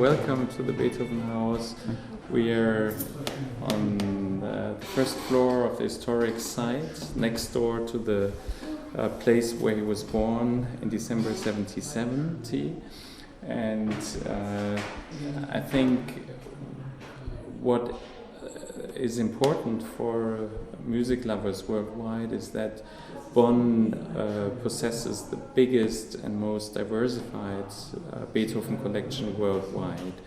welcome to the Beethoven House. We are on the first floor of the historic site, next door to the place where he was born in December 1770. And I think what is important for music lovers worldwide is that Bonn possesses the biggest and most diversified Beethoven collection worldwide.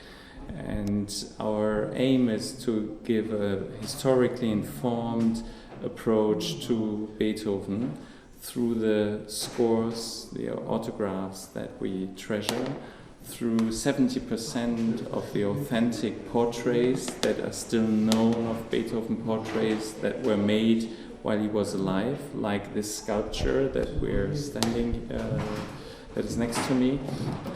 And our aim is to give a historically informed approach to Beethoven through the scores, the autographs that we treasure, through 70% of the authentic portraits that are still known of Beethoven portraits that were made while he was alive, like this sculpture that we're standing, that is next to me,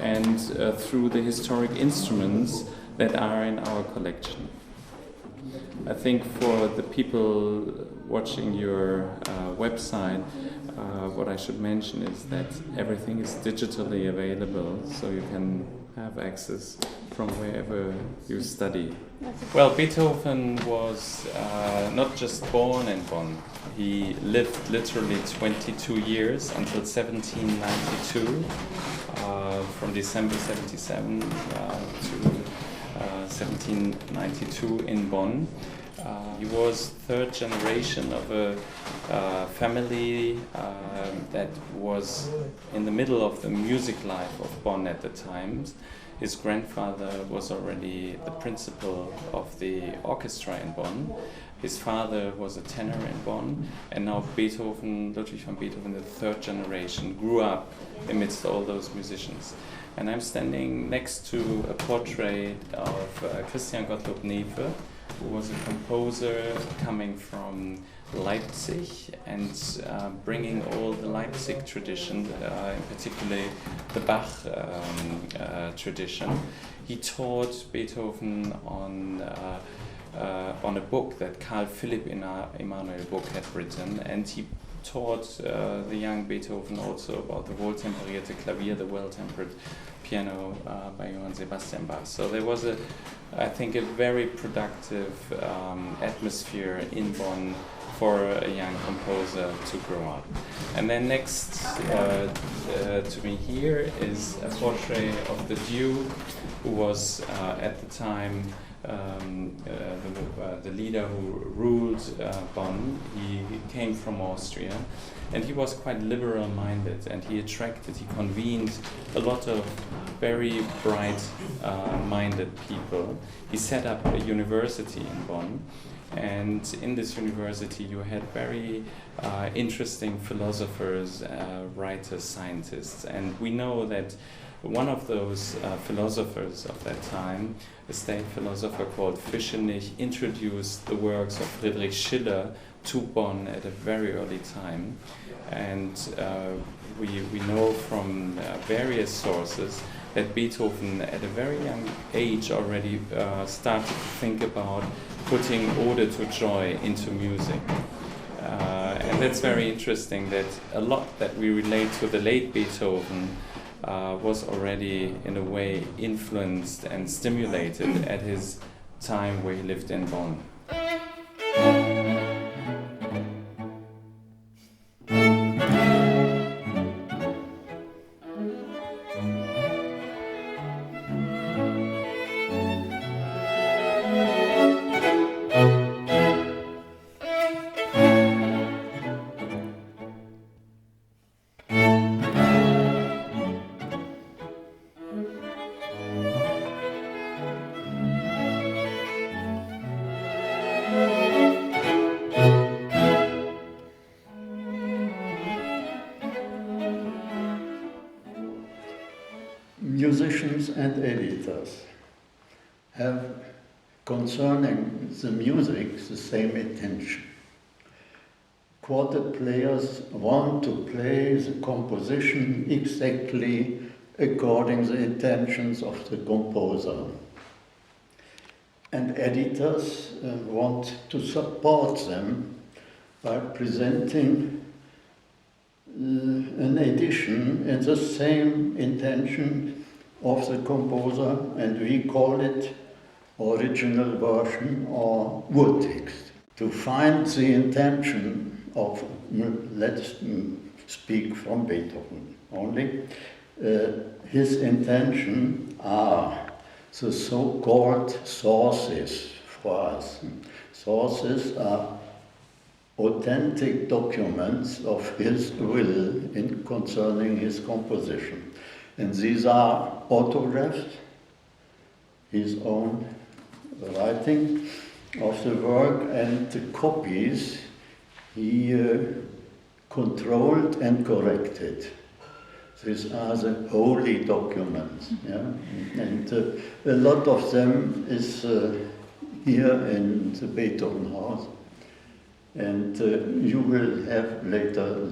and through the historic instruments that are in our collection. I think for the people watching your website, what I should mention is that everything is digitally available, so you can have access from wherever you study. Well, Beethoven was not just born in Bonn. He lived literally 22 years until 1792, from December 77 to 1792 in Bonn. He was third generation of a family that was in the middle of the music life of Bonn at the time. His grandfather was already the principal of the orchestra in Bonn. His father was a tenor in Bonn, and now Beethoven, Ludwig van Beethoven, the third generation, grew up amidst all those musicians. And I'm standing next to a portrait of Christian Gottlob Neefe, who was a composer coming from Leipzig and bringing all the Leipzig tradition, in particular the Bach tradition. He taught Beethoven on a book that Carl Philipp Emanuel Bock had written, and he taught the young Beethoven also about the wohltemperierte Klavier, the well-tempered piano by Johann Sebastian Bach. So there was I think a very productive atmosphere in Bonn for a young composer to grow up. And then next to me here is a portrait of the Duke, who was at the time the leader who ruled Bonn. He came from Austria, and he was quite liberal-minded, and he convened a lot of very bright-minded people. He set up a university in Bonn, and in this university you had very interesting philosophers, writers, scientists, and we know that one of those philosophers of that time, a state philosopher called Fischenich, introduced the works of Friedrich Schiller to Bonn at a very early time. And we know from various sources that Beethoven at a very young age already started to think about putting Ode to Joy into music. And that's very interesting, that a lot that we relate to the late Beethoven was already in a way influenced and stimulated at his time where he lived in Bonn. Musicians and editors have, concerning the music, the same intention. Quartet players want to play the composition exactly according to the intentions of the composer. And editors want to support them by presenting an edition in the same intention of the composer, and we call it original version or wood text. To find the intention of, let's speak from Beethoven only, his intention are the so-called sources for us. Sources are authentic documents of his will in concerning his composition. And these are autographs, his own writing of the work, and the copies he controlled and corrected. These are the holy documents, yeah? And a lot of them is here in the Beethoven House. And you will have later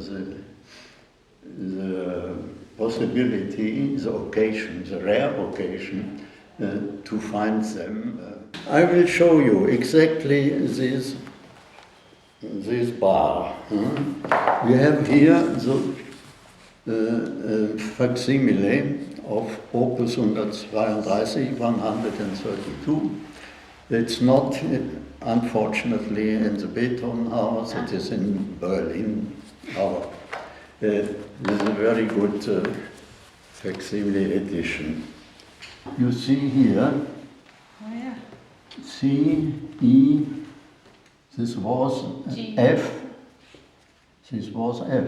the possibility, the occasion, the rare occasion, to find them. I will show you exactly this bar. We have here the facsimile of Opus 132, 132. It's not, unfortunately, in the Beethoven House, it is in Berlin. There's a very good facsimile edition. You see here, C, E, this was G. F, this was F.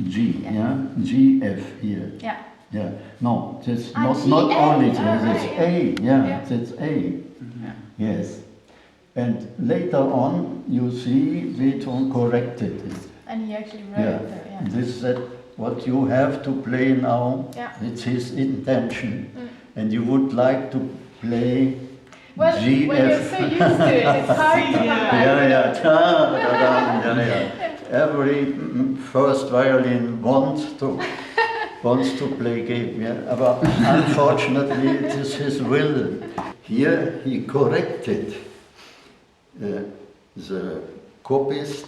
G, yeah, G, F here. Yeah. Yeah, no, that's Ah, not G, not A, only this, right, it's yeah. A, yeah, Yeah. that's A. Yeah. Yes. And later on, you see Beethoven corrected it. And he actually wrote Yeah, it, yeah. this is that what you have to play now, Yeah. it's his intention. And you would like to play Well, G, when you're F. so used to it, it's hard to come back. Yeah. Every first violin wants to play game, yeah. But unfortunately, it is his will. Here he corrected the copyist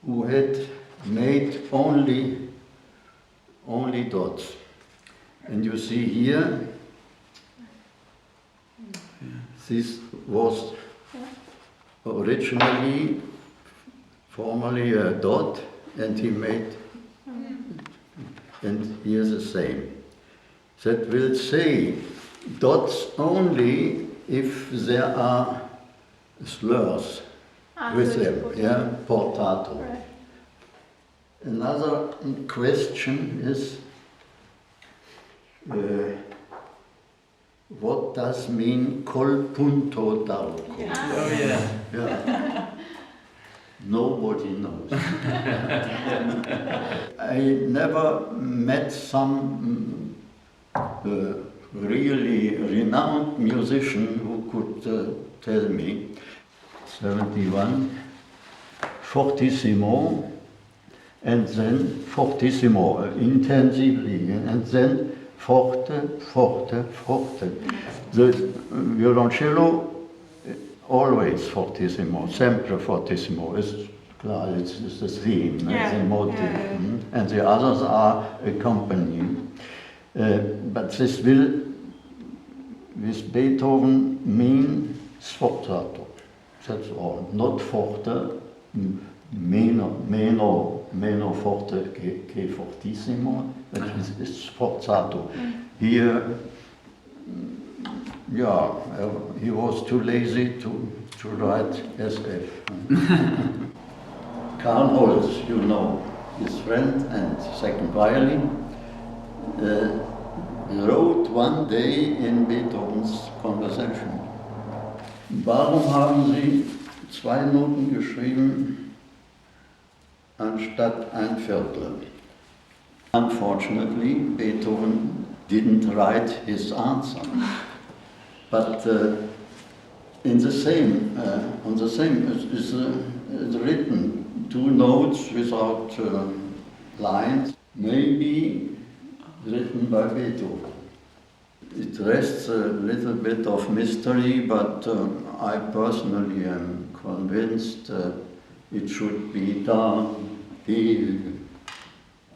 who had made only dots. And you see here, this was originally, formerly a dot, and he made, and here the same. That will say dots only if there are slurs with them, yeah, portato. Right. Another question is, what does mean col punto d'arco? Oh yeah. Yeah. Nobody knows. I never met some really renowned musician who could tell me 71, fortissimo, and then fortissimo, intensively, and then forte, forte, forte. The violoncello always fortissimo, sempre fortissimo. It's the theme, the motive, and the others are accompanying. But this will, with Beethoven, mean sforzato. That's all. Not forte, meno forte che fortissimo, but it's sforzato. Here, yeah, he was too lazy to write SF. Karl Holz, you know, his friend and second violin, wrote one day in Beethovens conversation: Warum haben Sie 2 Noten geschrieben anstatt ein Viertel? Unfortunately, Beethoven didn't write his answer, but on the same is written 2 notes without lines, maybe written by Beethoven. It rests a little bit of mystery, but I personally am convinced it should be da, di.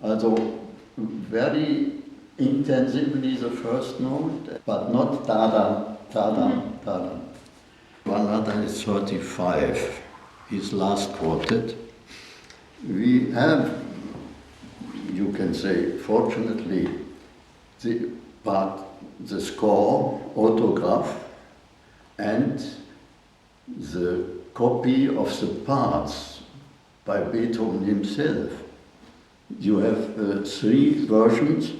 Also very intensively the first note, but not da da, da da, da da. 135, his last quartet. We have, you can say, fortunately, the score, autograph, and the copy of the parts by Beethoven himself. You have 3 versions,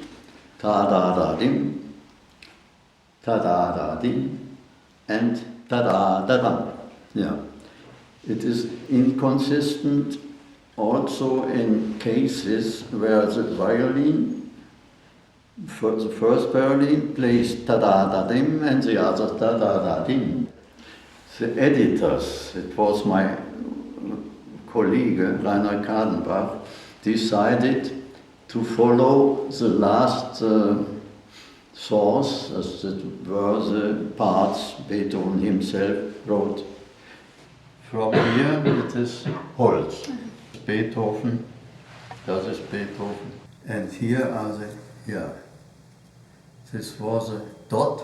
ta-da-da-dim, ta-da-da-dim, and ta-da-da-dam. Yeah. It is inconsistent also in cases where the violin, for the first violin, plays ta-da-da-dim and the other ta-da-da-dim. The editors, it was my colleague Rainer Kadenbach, decided to follow the last source, as it were the parts Beethoven himself wrote. From here it is Holz, Beethoven, das ist Beethoven. And here are the, yeah, this was a dot,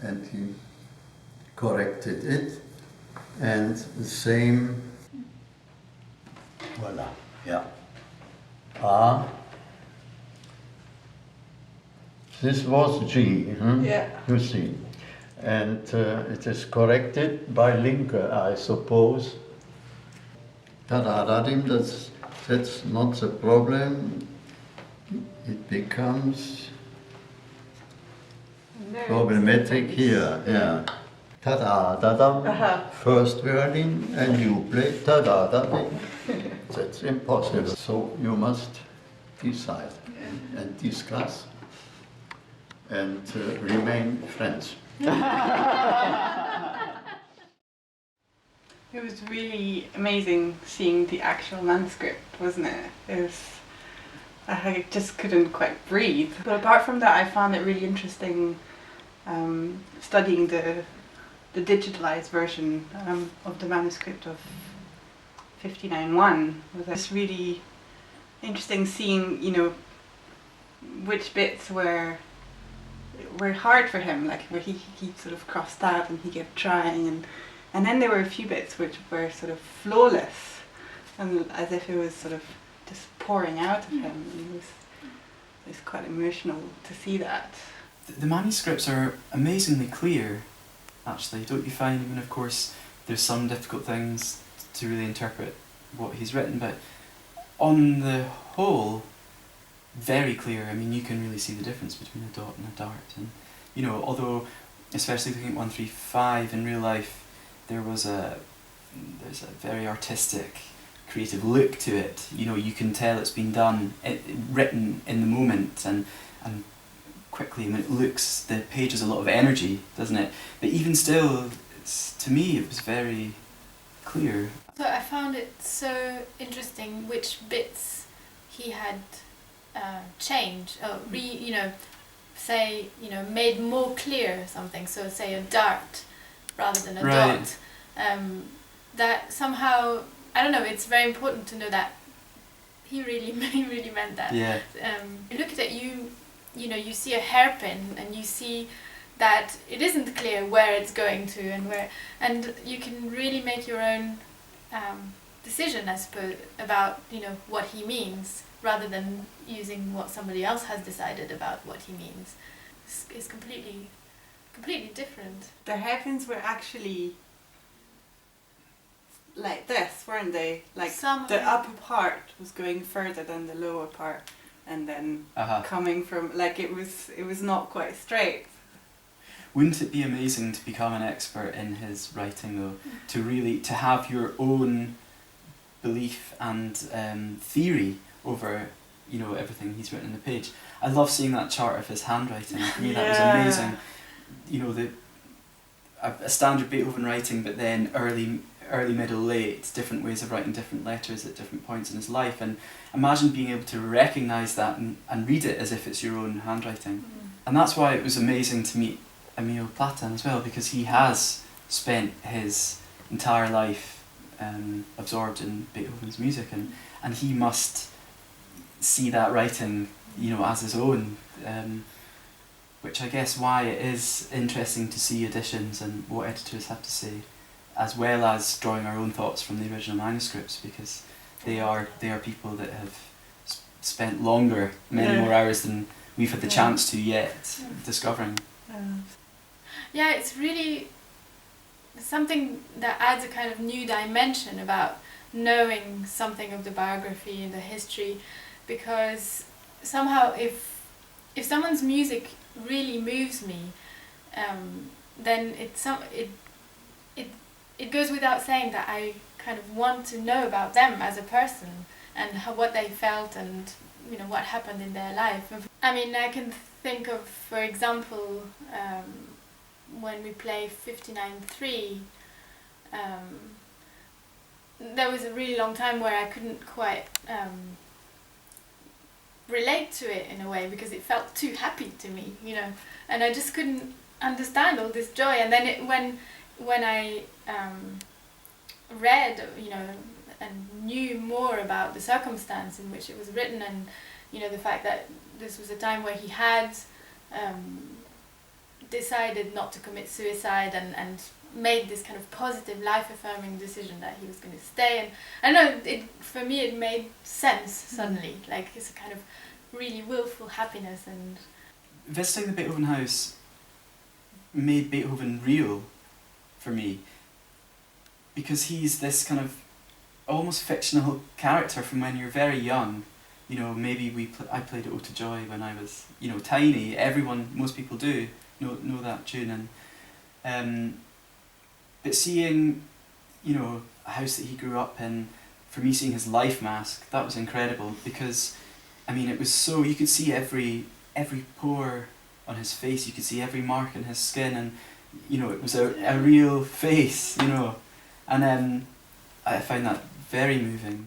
and he corrected it, and the same, voila, yeah. A. This was G, Yeah. you see. And it is corrected by Linke, I suppose. Ta-da-da-dim, that's not the problem. It becomes problematic here, yeah. Ta-da-da-dam, first violin, and you play ta-da-da-dim. That's impossible. So you must decide and discuss and remain friends. It was really amazing seeing the actual manuscript, wasn't it? It was, I just couldn't quite breathe. But apart from that, I found it really interesting studying the digitalized version of the manuscript of 59.1. It was just really interesting seeing, you know, which bits were hard for him, like where he sort of crossed out and he kept trying, and then there were a few bits which were sort of flawless, and as if it was sort of just pouring out of him. And it was quite emotional to see that. The manuscripts are amazingly clear, actually, don't you find? I mean, of course, there's some difficult things to really interpret what he's written, but on the whole, very clear. I mean, you can really see the difference between a dot and a dart, and you know, although especially looking at 135 in real life, there's a very artistic, creative look to it. You know, you can tell it's been done, written in the moment, and quickly. I mean, it looks, the page has a lot of energy, doesn't it? But even still, to me, it was very clear. So I found it so interesting which bits he had changed or made more clear something. So say a dart rather than a dot. That somehow, I don't know. It's very important to know that he really meant that. Yeah. You look at it, you know, you see a hairpin and you see that it isn't clear where it's going to and you can really make your own decision, I suppose, about, you know, what he means, rather than using what somebody else has decided about what he means. It's completely different. The hairpins were actually like this, weren't they? Like the upper part was going further than the lower part, and then coming from, like, it was not quite straight. Wouldn't it be amazing to become an expert in his writing, though? To have your own belief and theory over, you know, everything he's written on the page. I love seeing that chart of his handwriting. For me, that was amazing. You know, a standard Beethoven writing, but then early, middle, late, different ways of writing different letters at different points in his life. And imagine being able to recognise that and read it as if it's your own handwriting. And that's why it was amazing to meet Emil Platan as well, because he has spent his entire life absorbed in Beethoven's music, and he must see that writing, you know, as his own, which I guess why it is interesting to see editions and what editors have to say, as well as drawing our own thoughts from the original manuscripts, because they are people that have spent longer, many more hours than we've had the chance to yet discovering. Yeah, it's really something that adds a kind of new dimension about knowing something of the biography and the history, because somehow if someone's music really moves me, then it goes without saying that I kind of want to know about them as a person and what they felt and, you know, what happened in their life. I mean, I can think of, for example, when we play 59.3, there was a really long time where I couldn't quite relate to it in a way, because it felt too happy to me, you know, and I just couldn't understand all this joy. And then when I read, you know, and knew more about the circumstance in which it was written, and, you know, the fact that this was a time where he had decided not to commit suicide and made this kind of positive, life-affirming decision that he was going to stay. And I don't know, for me it made sense suddenly, like it's a kind of really willful happiness. And visiting the Beethoven House made Beethoven real for me, because he's this kind of almost fictional character from when you're very young. You know, maybe I played Ode to Joy when I was, you know, tiny. Most people do know that tune, and but seeing, you know, a house that he grew up in, for me seeing his life mask, that was incredible, because I mean it was so, you could see every pore on his face, you could see every mark in his skin, and, you know, it was a real face, you know, and I find that very moving.